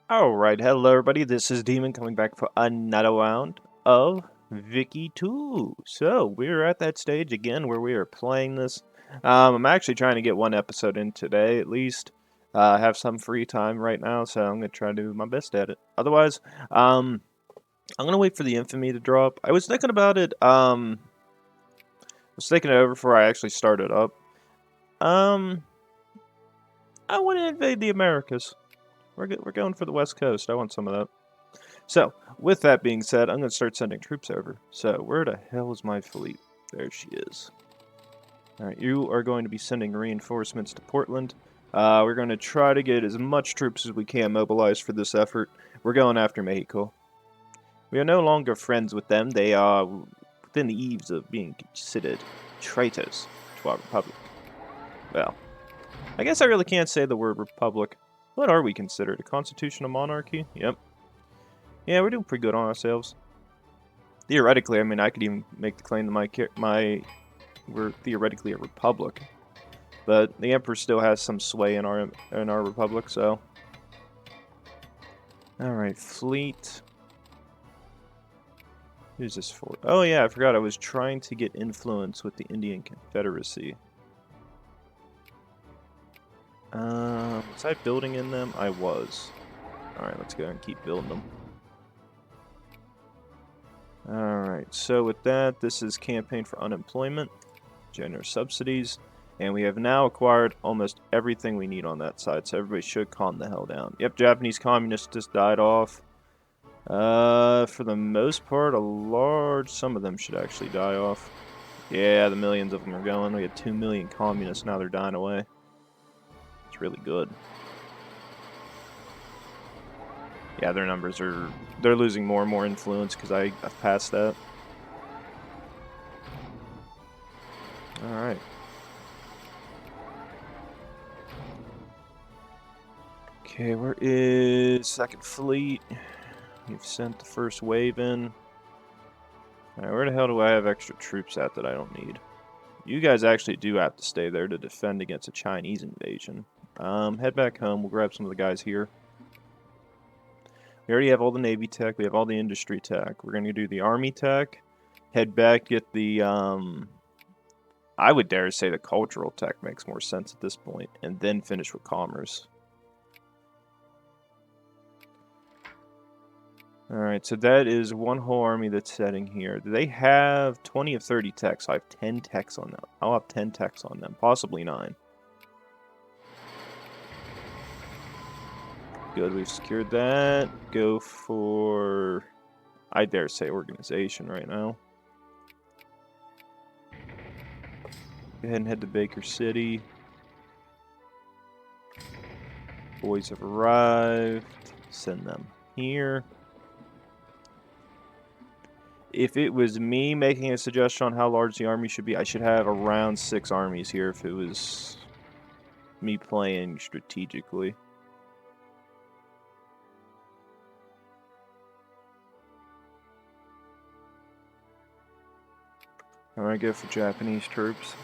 Alright, hello everybody, this is Demon coming back for another round of Vicky 2. So, we're at that stage again where we are playing this. I'm actually trying to get one episode in today at least. I have some free time right now, so I'm going to try to do my best at it. Otherwise, I'm going to wait for the infamy to drop. I was thinking about it, I was thinking it over before I actually started up. Um, I want to invade the Americas. We're going for the West Coast. I want some of that. So, with that being said, I'm going to start sending troops over. So, where the hell is my fleet? There she is. Alright, you are going to be sending reinforcements to Portland. We're going to try to get as much troops as we can mobilized for this effort. We're going after Mexico. We are no longer friends with them. They are within the eaves of being considered traitors to our republic. Well, I guess I really can't say the word republic. What are we considered? A constitutional monarchy? Yep. Yeah, we're doing pretty good on ourselves. Theoretically, I mean, I could even make the claim that we're theoretically a republic, but the emperor still has some sway in our republic. So, all right, fleet. Who's this for? Oh yeah, I forgot. I was trying to get influence with the Indian Confederacy. Was I building in them? I was. All right, let's go and keep building them. Alright, so with that, this is campaign for unemployment, generous subsidies, and we have now acquired almost everything we need on that side, so everybody should calm the hell down. Yep, Japanese communists just died off. For the most part, some of them should actually die off. Yeah, the millions of them are going. We had 2 million communists, now they're dying away. It's really good. Yeah, their numbers they're losing more and more influence because I've passed that. Alright. Okay, where is second fleet? You've sent the first wave in. Alright, where the hell do I have extra troops at that I don't need? You guys actually do have to stay there to defend against a Chinese invasion. Head back home. We'll grab some of the guys here. We already have all the Navy tech. We have all the industry tech. We're going to do the Army tech. Head back, get the, I would dare say the cultural tech makes more sense at this point. And then finish with commerce. Alright, so that is one whole army that's setting here. Do they have 20 of 30 techs? I have 10 techs on them. I'll have 10 techs on them, possibly 9. Good, we've secured that. Go for, I dare say, organization right now. Go ahead and head to Baker City. Boys have arrived. Send them here. If it was me making a suggestion on how large the army should be, I should have around 6 armies here if it was me playing strategically. Alright, go for Japanese troops.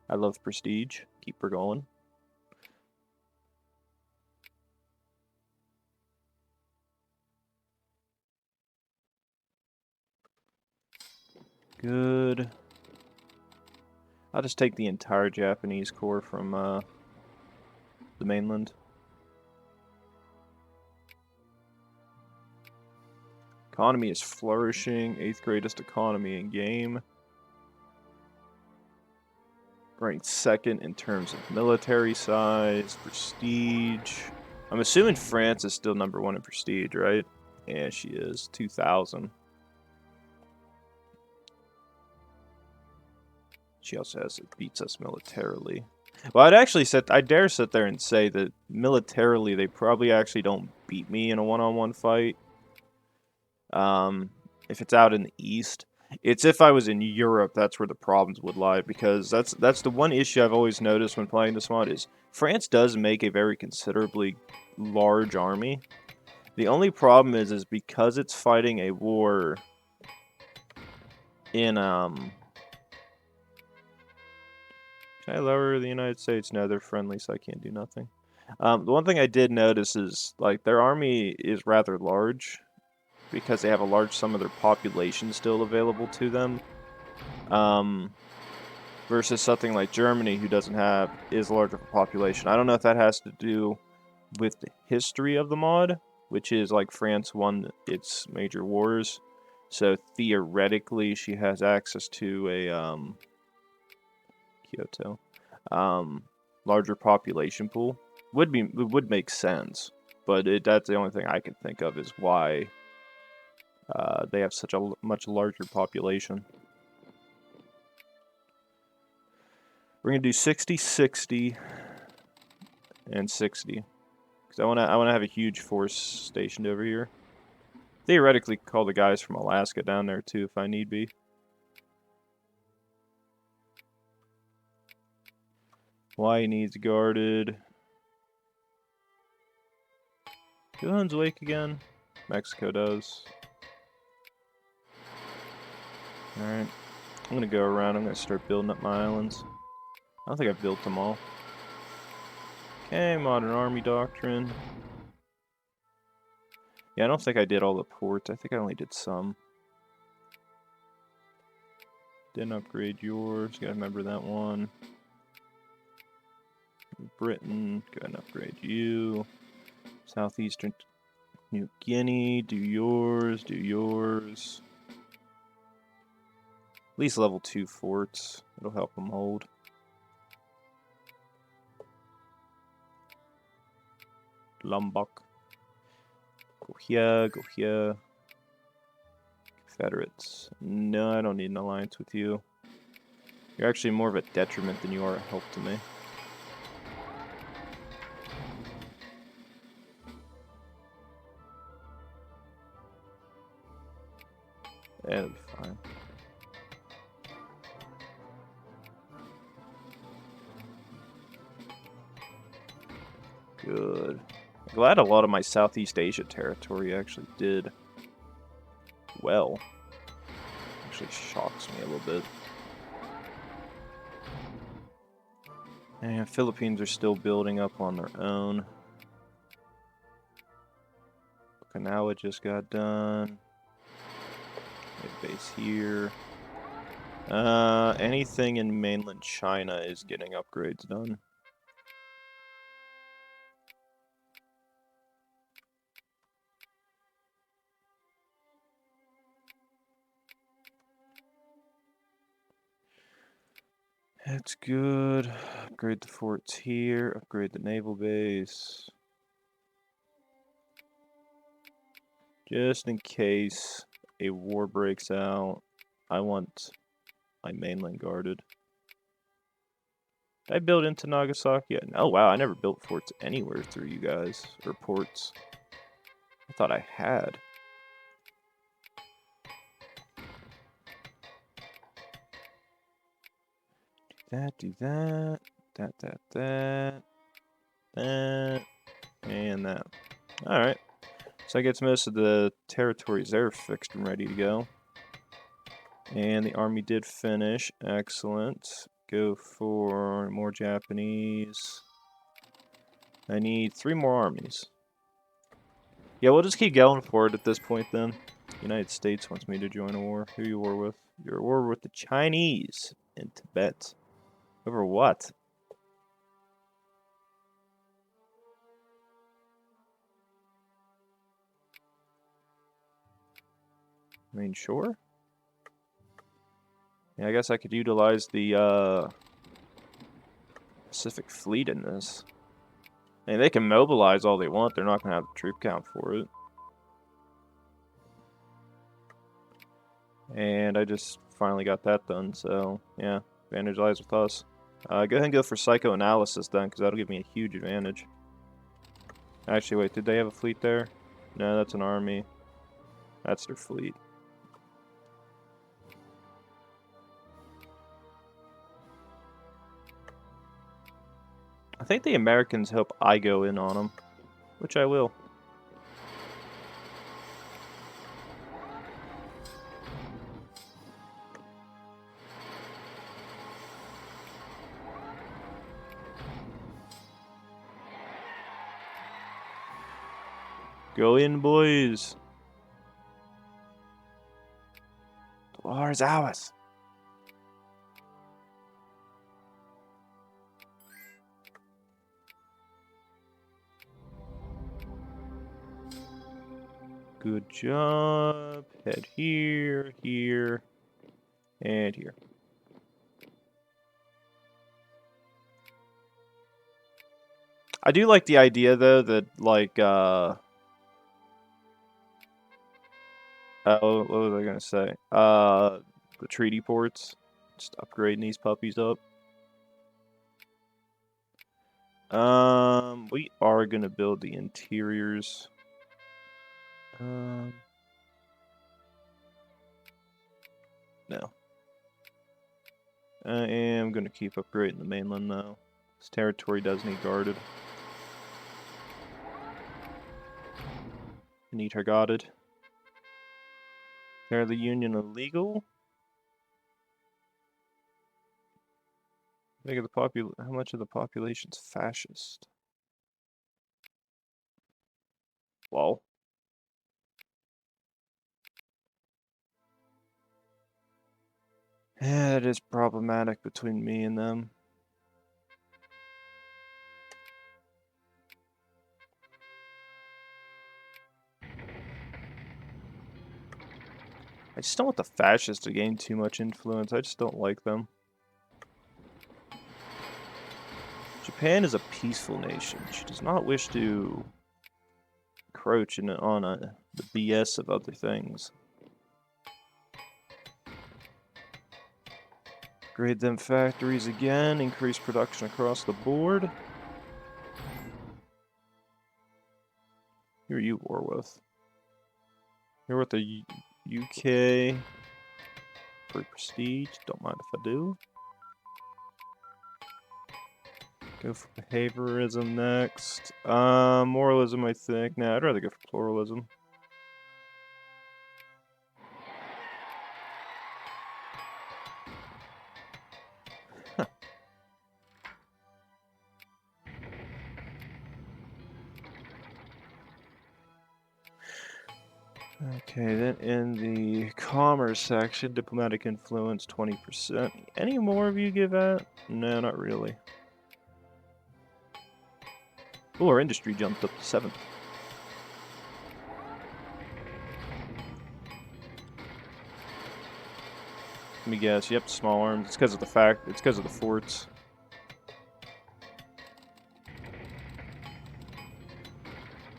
I love prestige. Keep her going. Good. I'll just take the entire Japanese corps from the mainland. Economy is flourishing. 8th greatest economy in game. Ranked 2nd in terms of military size, prestige. I'm assuming France is still number 1 in prestige, right? Yeah, she is. 2,000. She also beats us militarily. Well, I dare sit there and say that militarily they probably actually don't beat me in a one-on-one fight. If it's out in the east, it's if I was in Europe, that's where the problems would lie, because that's the one issue I've always noticed when playing this mod is France does make a very considerably large army. The only problem is because it's fighting a war in Can I lower the United States? No, they're friendly, so I can't do nothing. The one thing I did notice is, like, their army is rather large because they have a large sum of their population still available to them. Versus something like Germany, who doesn't have is larger of a population. I don't know if that has to do with the history of the mod, which is like France won its major wars, so theoretically she has access to a Kyoto larger population pool. Would make sense, but that's the only thing I can think of is why they have such a much larger population. We're gonna do 60, 60, and 60. Because I wanna have a huge force stationed over here. Theoretically, call the guys from Alaska down there too if I need be. Hawaii needs guarded. Who owns Wake again? Mexico does. Alright. I'm gonna go around. I'm gonna start building up my islands. I don't think I've built them all. Okay, modern army doctrine. Yeah, I don't think I did all the ports. I think I only did some. Didn't upgrade yours. Gotta remember that one. Britain, go ahead and upgrade you. Southeastern New Guinea, do yours, do yours. At least level 2 forts. It'll help them hold. Lombok. Go here, go here. Confederates. No, I don't need an alliance with you. You're actually more of a detriment than you are a help to me. Yeah, that'll be fine. Good. I'm glad a lot of my Southeast Asia territory actually did well. Actually shocks me a little bit. And Philippines are still building up on their own. Okinawa just got done. Base here. Anything in mainland China is getting upgrades done. That's good. Upgrade the forts here. Upgrade the naval base. Just in case a war breaks out, I want my mainland guarded. Did I build into Nagasaki? Oh wow, I never built forts anywhere through you guys, or ports. I thought I had. Do that, that, and that. Alright. So that gets most of the territories there fixed and ready to go. And the army did finish. Excellent. Go for more Japanese. I need 3 more armies. Yeah, we'll just keep going for it at this point then. United States wants me to join a war. Who are you at war with? You're at war with the Chinese in Tibet. Over what? I mean, sure. Yeah, I guess I could utilize the Pacific Fleet in this. I mean, they can mobilize all they want. They're not going to have the troop count for it. And I just finally got that done, so yeah, advantage lies with us. Go ahead and go for psychoanalysis then, because that'll give me a huge advantage. Actually, wait, did they have a fleet there? No, that's an army. That's their fleet. I think the Americans hope I go in on them, which I will. Go in, boys. The war is ours. Good job. Head here, here, and here. I do like the idea, though, that, like, what was I gonna say? The treaty ports. Just upgrading these puppies up. We are gonna build the interiors. No. I am gonna keep upgrading the mainland, though. This territory does need guarded. Need her guarded. Declare the Union illegal. Think of the how much of the population's fascist? Lol. Yeah, it is problematic between me and them. I just don't want the fascists to gain too much influence. I just don't like them. Japan is a peaceful nation. She does not wish to encroach on the BS of other things. Grade them factories again. Increase production across the board. Who are you war with? You're with the UK. For prestige. Don't mind if I do. Go for behaviorism next. Moralism, I think. Nah, I'd rather go for pluralism. Huh. Okay, then in the commerce section, diplomatic influence 20%. Any more of you give that? No, not really. Oh, our industry jumped up to 7th. Let me guess. Yep, small arms. It's because of the forts.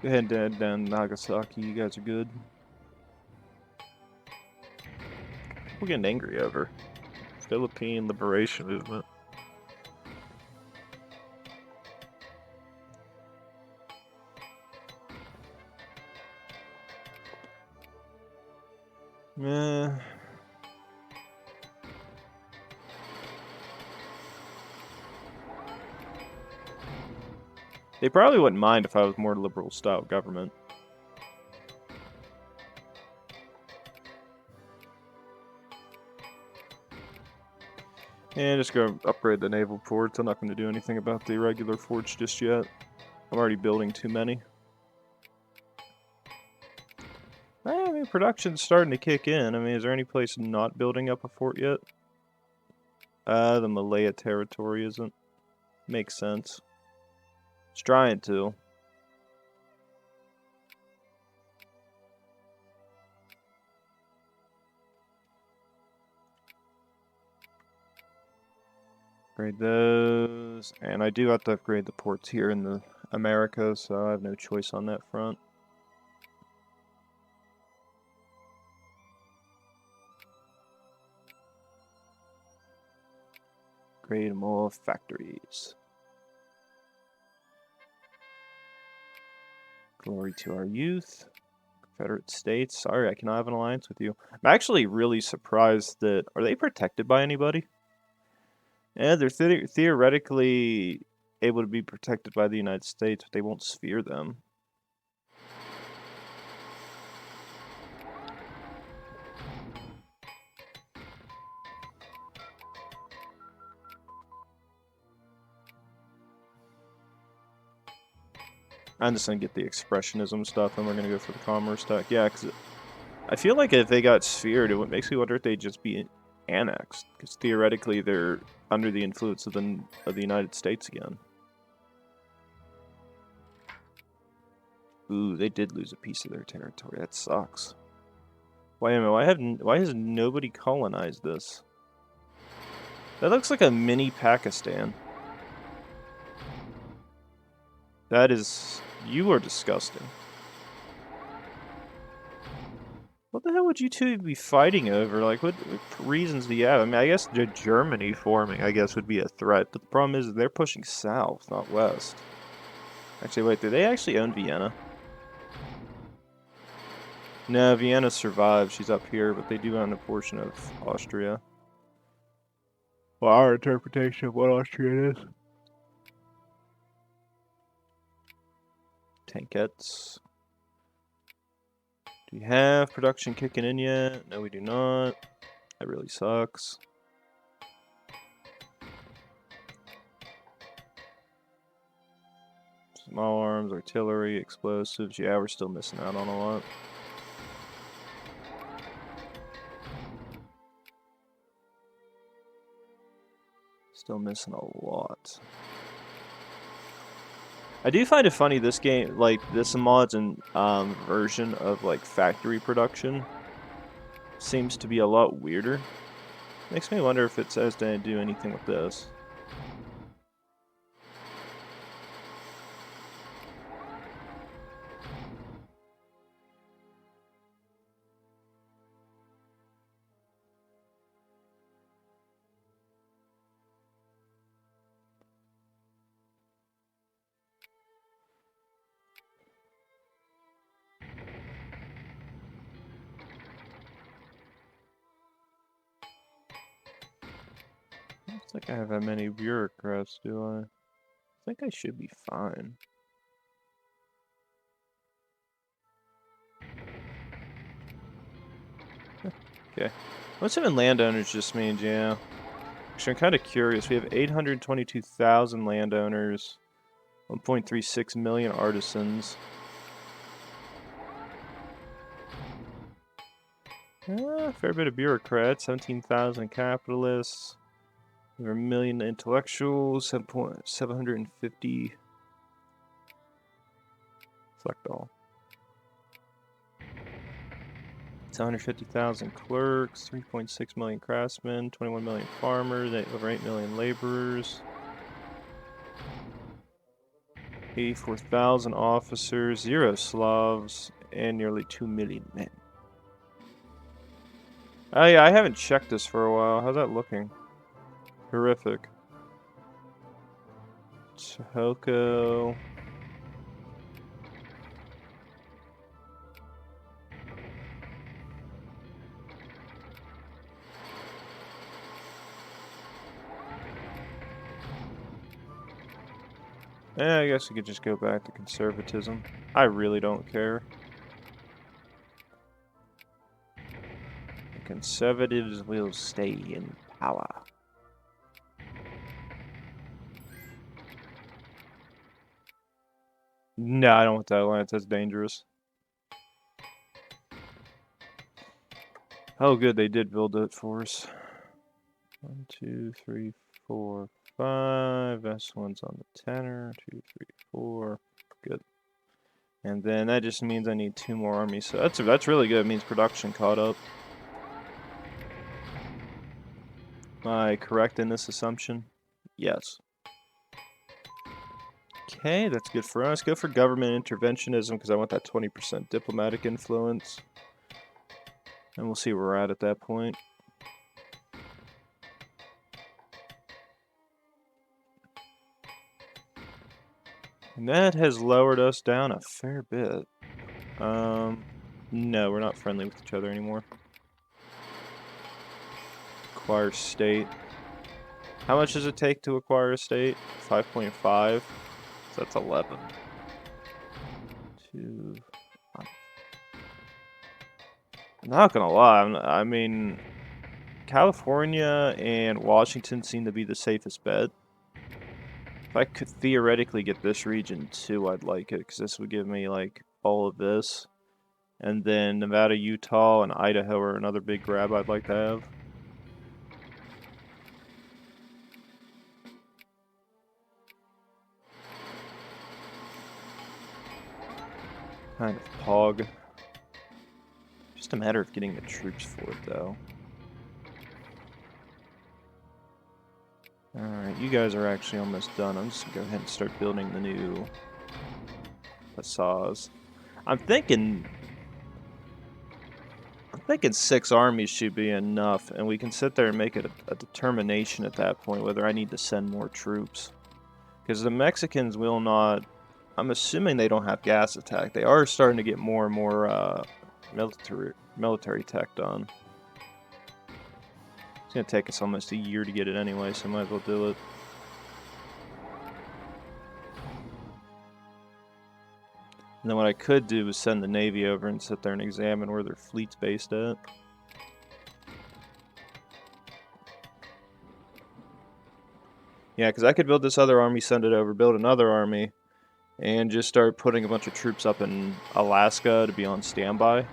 Go ahead and head down Nagasaki. You guys are good. We're getting angry over Philippine Liberation Movement. Meh. They probably wouldn't mind if I was more liberal style government. And just go upgrade the naval ports. I'm not going to do anything about the regular forts just yet. I'm already building too many. I mean, production's starting to kick in. I mean, is there any place not building up a fort yet? The Malaya territory isn't. Makes sense. It's trying to. Upgrade those. And I do have to upgrade the ports here in the Americas, so I have no choice on that front. Create more factories. Glory to our youth. Confederate States. Sorry, I cannot have an alliance with you. I'm actually really surprised that... Are they protected by anybody? Yeah, they're theoretically able to be protected by the United States, but they won't sphere them. I'm just gonna get the expressionism stuff, and we're gonna go for the commerce tech. Yeah, because I feel like if they got sphered, it makes me wonder if they'd just be annexed, because theoretically they're under the influence of the United States again. Ooh, they did lose a piece of their territory. That sucks. Wait a minute, why has nobody colonized this? That looks like a mini Pakistan. That is... You are disgusting. What the hell would you two be fighting over? Like, what reasons do you have? I mean, I guess Germany forming, I guess, would be a threat. But the problem is they're pushing south, not west. Actually, wait, do they actually own Vienna? No, Vienna survived. She's up here, but they do own a portion of Austria. Well, our interpretation of what Austria is. Tankettes. Do we have production kicking in yet? No, we do not. That really sucks. Small arms, artillery, explosives. Yeah, we're still missing out on a lot. Still missing a lot. I do find it funny, this game, like, this mods and version of, like, factory production seems to be a lot weirder. Makes me wonder if it says to do anything with this. I don't think I have that many bureaucrats, do I? I think I should be fine. Okay. What's even landowners just means, yeah. Actually, I'm kind of curious. We have 822,000 landowners, 1.36 million artisans. Fair bit of bureaucrats, 17,000 capitalists, over 1 million intellectuals, 750. Select all. 750,000 clerks, 3.6 million craftsmen, 21 million farmers, over 8 million laborers, 84,000 officers, 0 Slavs, and nearly 2 million men. Oh yeah, I haven't checked this for a while. How's that looking? Horrific. Tohoku. I guess we could just go back to conservatism. I really don't care. The conservatives will stay in power. No, I don't want that alliance. That's dangerous. Oh, good. They did build it for us. 1, 2, 3, 4, 5. S1's on the tenor. 2, 3, 4. Good. And then that just means I need 2 more armies. So that's really good. It means production caught up. Am I correct in this assumption? Yes. Okay, that's good for us. Go for government interventionism because I want that 20% diplomatic influence. And we'll see where we're at that point. And that has lowered us down a fair bit. No, we're not friendly with each other anymore. Acquire state. How much does it take to acquire a state? 5.5. So that's 11. 2. I'm not gonna lie. I mean, California and Washington seem to be the safest bet. If I could theoretically get this region too, I'd like it, because this would give me, like, all of this. And then Nevada, Utah, and Idaho are another big grab I'd like to have. Kind of pog. Just a matter of getting the troops for it, though. Alright, you guys are actually almost done. I'm just gonna go ahead and start building the new facades. I'm thinking 6 armies should be enough, and we can sit there and make it a determination at that point whether I need to send more troops. Because the Mexicans will not... I'm assuming they don't have gas attack. They are starting to get more and more military tech done. It's going to take us almost a year to get it anyway, so might as well do it. And then what I could do is send the Navy over and sit there and examine where their fleet's based at. Yeah, because I could build this other army, send it over, build another army, and just start putting a bunch of troops up in Alaska to be on standby.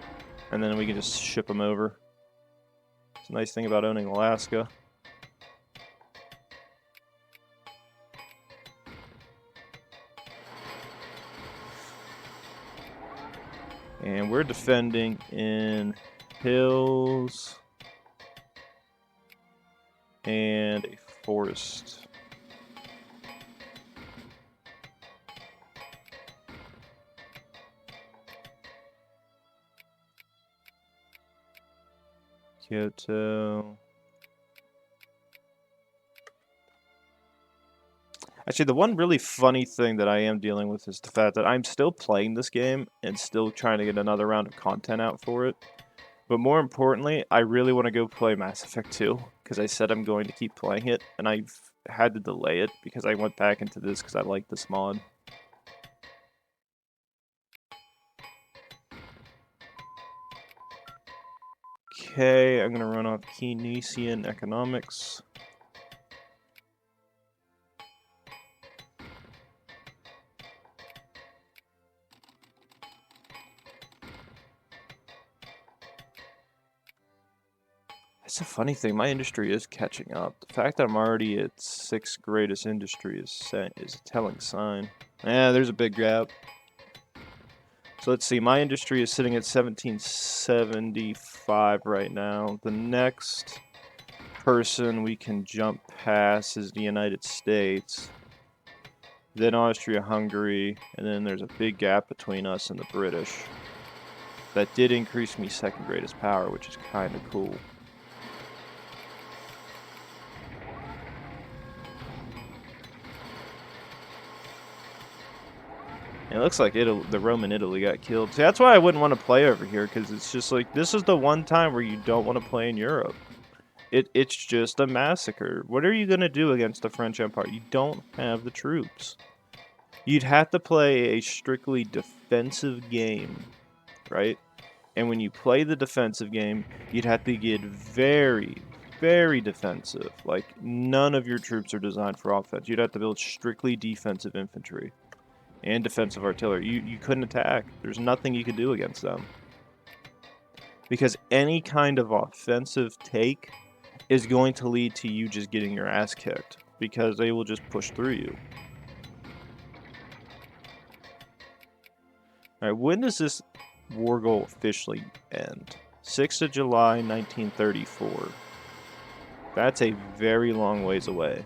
And then we can just ship them over. It's a nice thing about owning Alaska. And we're defending in hills and a forest. Kyoto. Actually, the one really funny thing that I am dealing with is the fact that I'm still playing this game and still trying to get another round of content out for it. But more importantly, I really want to go play Mass Effect 2, because I said I'm going to keep playing it, and I've had to delay it because I went back into this because I like this mod. Okay, I'm going to run off Keynesian economics. It's a funny thing, my industry is catching up. The fact that I'm already at 6th greatest industry is a telling sign. Yeah, there's a big gap. So let's see, my industry is sitting at 1775 right now. The next person we can jump past is the United States. Then Austria-Hungary, and then there's a big gap between us and the British. That did increase me 2nd greatest power, which is kind of cool. It looks like the Roman Italy got killed. See, that's why I wouldn't want to play over here, because it's just like, this is the one time where you don't want to play in Europe. It's just a massacre. What are you going to do against the French Empire? You don't have the troops. You'd have to play a strictly defensive game, right? And when you play the defensive game, you'd have to get very, very defensive. Like, none of your troops are designed for offense. You'd have to build strictly defensive infantry and defensive artillery. You couldn't attack. There's nothing you could do against them. Because any kind of offensive take is going to lead to you just getting your ass kicked, because they will just push through you. Alright, when does this war goal officially end? 6th of July, 1934. That's a very long ways away.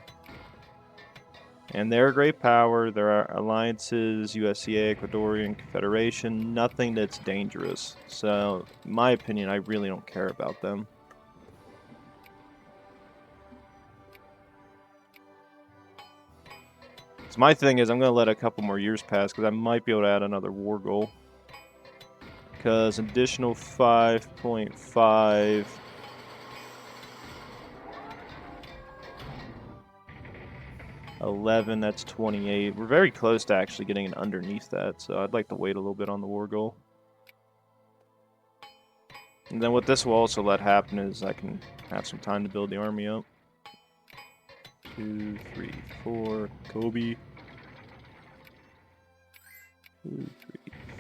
And they're a great power. There are alliances, USCA, Ecuadorian Confederation, nothing that's dangerous. So, in my opinion, I really don't care about them. So my thing is, I'm going to let a couple more years pass, because I might be able to add another war goal. Because additional 5.5... 11, that's 28. We're very close to actually getting it underneath that, so I'd like to wait a little bit on the war goal. And then what this will also let happen is I can have some time to build the army up. 2, 3, 4. Kobe. 2,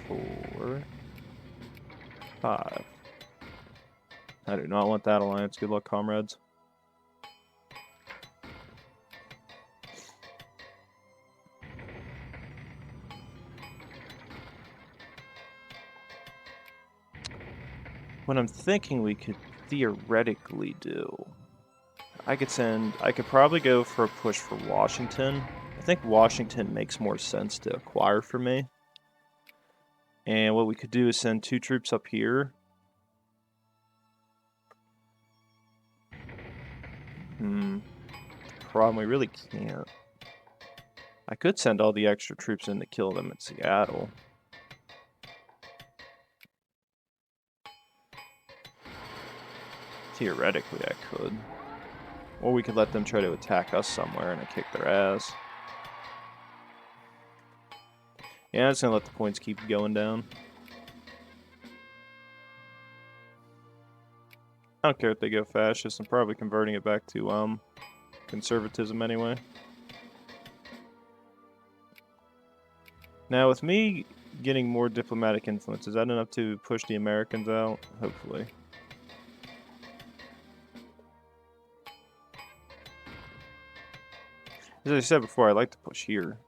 3, 4. 5. I do not want that alliance. Good luck, comrades. What I'm thinking we could theoretically do, I could probably go for a push for Washington. I think Washington makes more sense to acquire for me. And what we could do is send 2 troops up here. Problem, we really can't. I could send all the extra troops in to kill them at Seattle. Theoretically, I could. Or we could let them try to attack us somewhere and I kick their ass. Yeah, I'm just gonna let the points keep going down. I don't care if they go fascist. I'm probably converting it back to conservatism anyway. Now, with me getting more diplomatic influence, is that enough to push the Americans out? Hopefully. As I said before, I like to push here.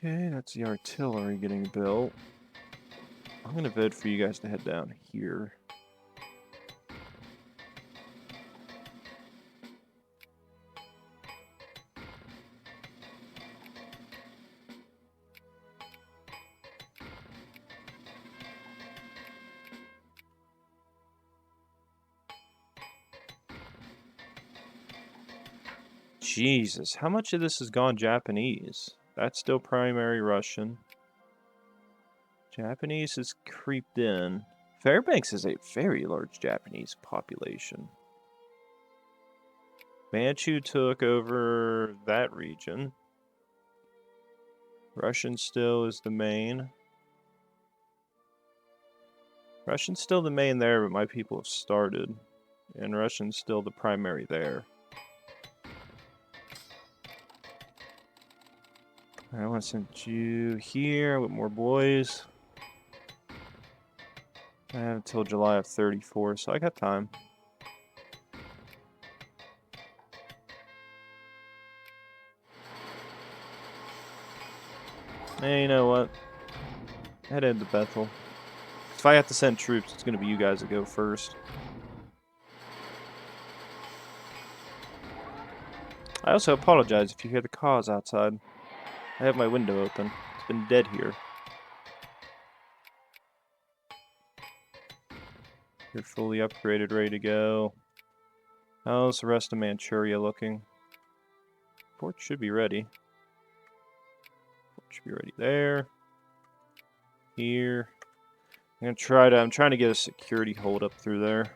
Okay, that's the artillery getting built. I'm going to vote for you guys to head down here. Jesus, how much of this has gone Japanese? That's still primary Russian. Japanese has creeped in. Fairbanks is a very large Japanese population. Manchu took over that region. Russian still is the main. Russian's still the main there, but my people have started. And Russian's still the primary there. I want to send you here with more boys. I have until July of 34, so I got time. Hey, you know what? Head into Bethel. If I have to send troops, it's going to be you guys that go first. I also apologize if you hear the cars outside. I have my window open. It's been dead here. You're fully upgraded, ready to go. How's the rest of Manchuria looking? Fort should be ready. Fort should be ready there. Here. I'm trying to get a security hold up through there.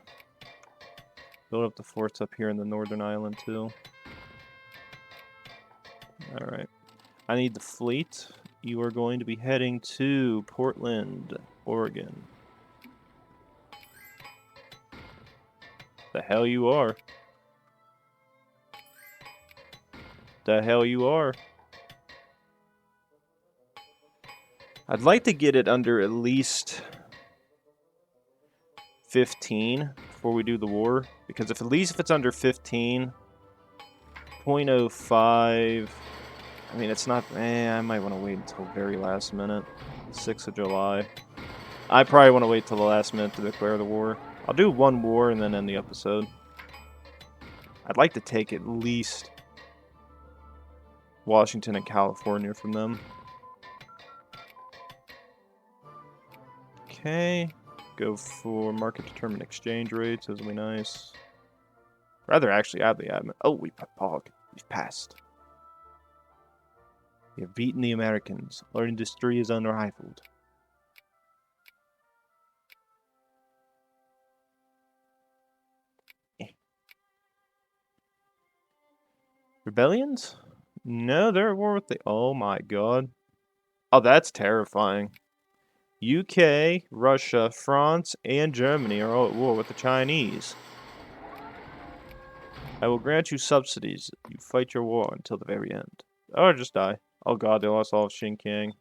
Build up the forts up here in the northern island too. Alright. I need the fleet. You are going to be heading to Portland, Oregon. The hell you are. The hell you are. I'd like to get it under at least 15 before we do the war. Because if it's under 15, 0.05... I mean, it's not... I might want to wait until very last minute. 6th of July. I probably want to wait till the last minute to declare the war. I'll do one war and then end the episode. I'd like to take at least Washington and California from them. Okay. Go for market determined exchange rates. Those will be nice. Rather actually add the admin. Oh, we've passed. We have beaten the Americans. Our industry is unrivaled. Rebellions? No, they're at war with the... Oh my god. Oh, that's terrifying. UK, Russia, France, and Germany are all at war with the Chinese. I will grant you subsidies. You fight your war until the very end. Or just die. Oh god, they lost all of Xinjiang.